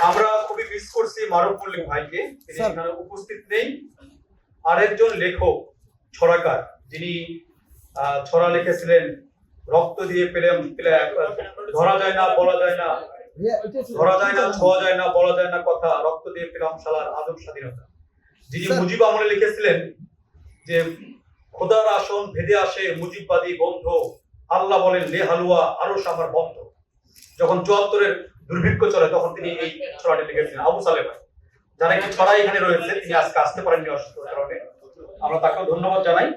আমরা খুবই মিস করছি মারুফ মল্লিক ভাইকে, তিনি এখানে উপস্থিত নেই। আরেকজন লেখক ছড়াকার, যিনি ছড়া লিখেছিলেন, রক্ত দিয়ে পেলাম, ধরা যায় না বলা যায় না, ধরা যায় না ছোঁয়া যায় না বলা যায় না কথা, রক্ত দিয়ে পেলাম শালার আজব স্বাধীনতা, যিনি মুজিব আমলে লিখেছিলেন যে খোদার আসন ভেদে আসে মুজিববাদী বন্ধ, আল্লাহ বলেন লে হালুয়া আরো আমার বন্ধ। যখন ৭৪-এর দুর্ভিক্ষ চলে তখন তিনি এই ছড়াটি লিখেছিলেন। আবু সালেহ ভাই, যারা একটি ছড়া এখানে রয়েছে, তিনি আজকে আসতে পারেননি অসুস্থতার কারণে, আমরা তাকেও ধন্যবাদ জানাই।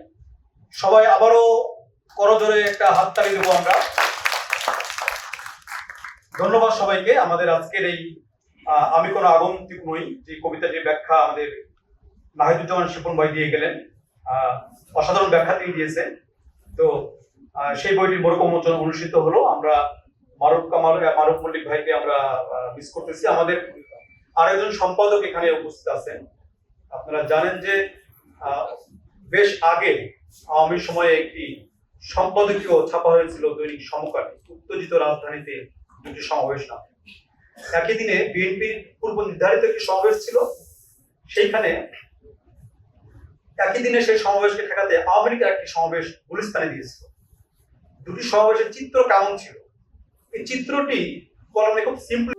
সবাই আবারও করজোরে একটা হাততালি দেবো আমরা। ধন্যবাদ সবাইকে। আমাদের আজকের এই আমি কোনো আগন্তুক নই যে কবিতাটির ব্যাখ্যা আমাদের নাহিদুজ্জামান শিপন ভাই দিয়ে গেলেন, অসাধারণ ব্যাখ্যা তিনি দিয়েছেন। তো সেই বইটির মোড়ক উন্মোচন অনুষ্ঠিত হলো। আমরা মারুফ মল্লিক ভাইকে আমরা মিস করতেছি। আমাদের আরেকজন সম্পাদক এখানে উপস্থিত আছেন। আপনারা জানেন যে বেশ আগে আওয়ামী সময়ে একটি সম্পাদকীয় ছাপা হয়েছিল দৈনিক সমকালে, উত্তেজিত রাজধানীতে দুটি সমাবেশ নামে। একই দিনে বিএনপির পূর্ব নির্ধারিত একটি সমাবেশ ছিল, সেইখানে একই দিনে সেই সমাবেশকে ঠেকাতে আওয়ামী লীগের একটি সমাবেশ গুলিস্তানে দিয়েছিল। দুটি সমাবেশের চিত্র কেমন ছিল, এই চিত্রটি কলমে খুব সিম্পল